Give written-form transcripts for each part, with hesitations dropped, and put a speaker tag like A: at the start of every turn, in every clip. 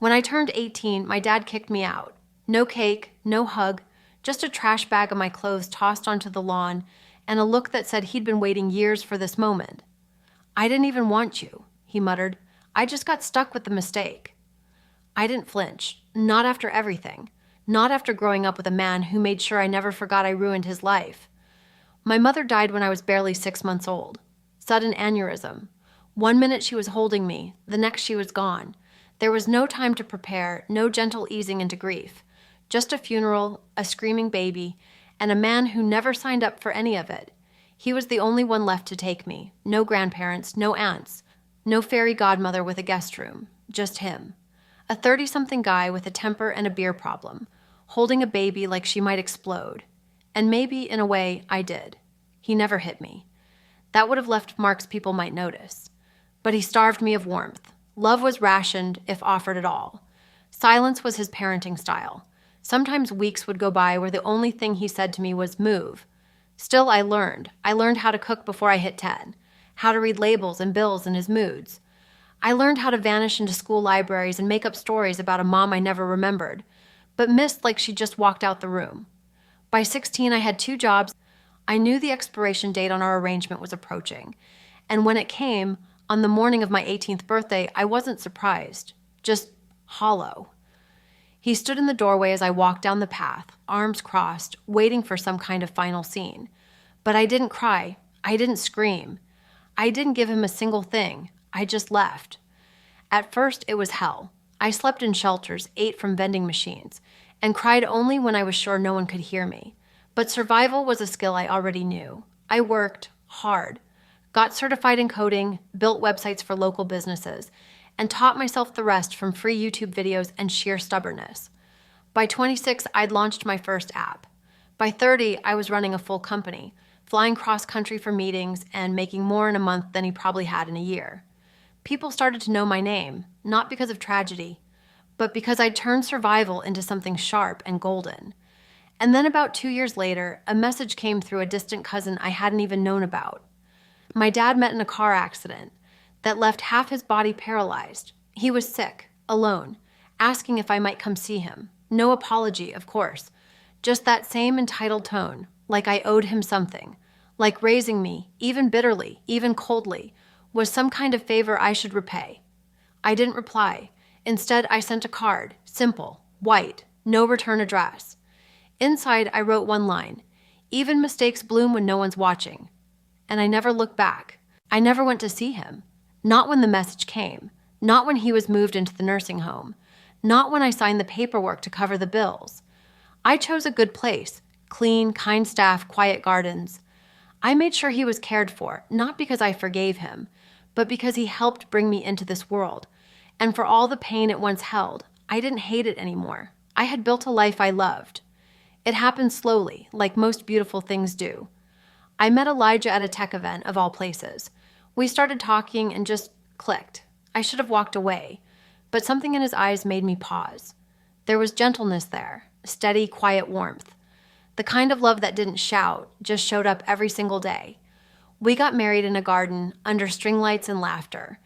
A: When I turned 18, my dad kicked me out. No cake, no hug, just a trash bag of my clothes tossed onto the lawn and a look that said he'd been waiting years for this moment. "I didn't even want you," he muttered. "I just got stuck with the mistake." I didn't flinch, not after everything, not after growing up with a man who made sure I never forgot I ruined his life. My mother died when I was barely 6 months old. Sudden aneurysm. 1 minute she was holding me, the next she was gone. There was no time to prepare, no gentle easing into grief. Just a funeral, a screaming baby, and a man who never signed up for any of it. He was the only one left to take me. No grandparents, no aunts, no fairy godmother with a guest room. Just him. A 30-something guy with a temper and a beer problem, holding a baby like she might explode. And maybe, in a way, I did. He never hit me. That would have left marks people might notice. But he starved me of warmth. Love was rationed, if offered at all. Silence was his parenting style. Sometimes weeks would go by where the only thing he said to me was, "Move." Still, I learned. I learned how to cook before I hit 10, how to read labels and bills and his moods. I learned how to vanish into school libraries and make up stories about a mom I never remembered, but missed like she just walked out the room. By 16, I had 2 jobs. I knew the expiration date on our arrangement was approaching, and when it came, on the morning of my 18th birthday, I wasn't surprised, just hollow. He stood in the doorway as I walked down the path, arms crossed, waiting for some kind of final scene. But I didn't cry. I didn't scream. I didn't give him a single thing. I just left. At first, it was hell. I slept in shelters, ate from vending machines, and cried only when I was sure no one could hear me. But survival was a skill I already knew. I worked hard, got certified in coding, built websites for local businesses, and taught myself the rest from free YouTube videos and sheer stubbornness. By 26, I'd launched my first app. By 30, I was running a full company, flying cross-country for meetings and making more in a month than he probably had in a year. People started to know my name, not because of tragedy, but because I'd turned survival into something sharp and golden. And then about 2 years later, a message came through a distant cousin I hadn't even known about. My dad met in a car accident that left half his body paralyzed. He was sick, alone, asking if I might come see him. No apology, of course. Just that same entitled tone, like I owed him something, like raising me, even bitterly, even coldly, was some kind of favor I should repay. I didn't reply. Instead, I sent a card, simple, white, no return address. Inside, I wrote one line, "Even mistakes bloom when no one's watching." And I never looked back. I never went to see him. Not when the message came. Not when he was moved into the nursing home. Not when I signed the paperwork to cover the bills. I chose a good place, clean, kind staff, quiet gardens. I made sure he was cared for, not because I forgave him, but because he helped bring me into this world. And for all the pain it once held, I didn't hate it anymore. I had built a life I loved. It happened slowly, like most beautiful things do. I met Elijah at a tech event, of all places. We started talking and just clicked. I should have walked away, but something in his eyes made me pause. There was gentleness there, steady, quiet warmth. The kind of love that didn't shout, just showed up every single day. We got married in a garden, under string lights and laughter.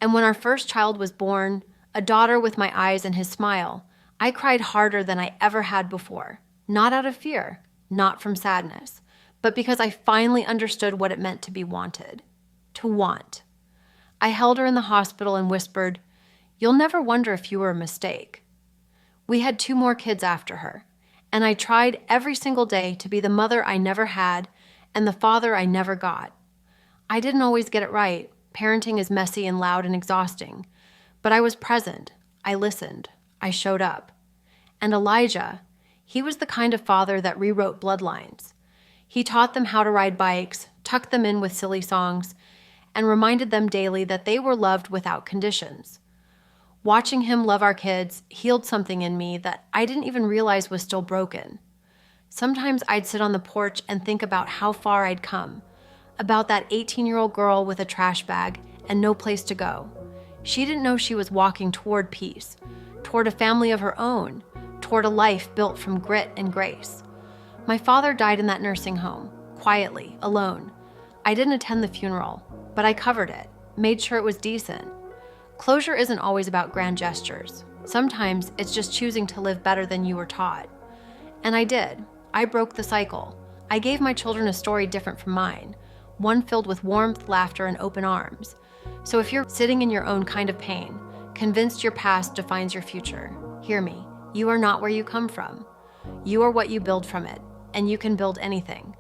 A: And when our first child was born, a daughter with my eyes and his smile, I cried harder than I ever had before. Not out of fear, not from sadness, but because I finally understood what it meant to be wanted. To want. I held her in the hospital and whispered, "You'll never wonder if you were a mistake." We had 2 more kids after her, and I tried every single day to be the mother I never had and the father I never got. I didn't always get it right. Parenting is messy and loud and exhausting. But I was present. I listened. I showed up. And Elijah, he was the kind of father that rewrote bloodlines. He taught them how to ride bikes, tucked them in with silly songs, and reminded them daily that they were loved without conditions. Watching him love our kids healed something in me that I didn't even realize was still broken. Sometimes I'd sit on the porch and think about how far I'd come, about that 18-year-old girl with a trash bag and no place to go. She didn't know she was walking toward peace, toward a family of her own, toward a life built from grit and grace. My father died in that nursing home, quietly, alone. I didn't attend the funeral, but I covered it, made sure it was decent. Closure isn't always about grand gestures. Sometimes it's just choosing to live better than you were taught. And I did. I broke the cycle. I gave my children a story different from mine, one filled with warmth, laughter, and open arms. So if you're sitting in your own kind of pain, convinced your past defines your future, hear me. You are not where you come from. You are what you build from it, and you can build anything.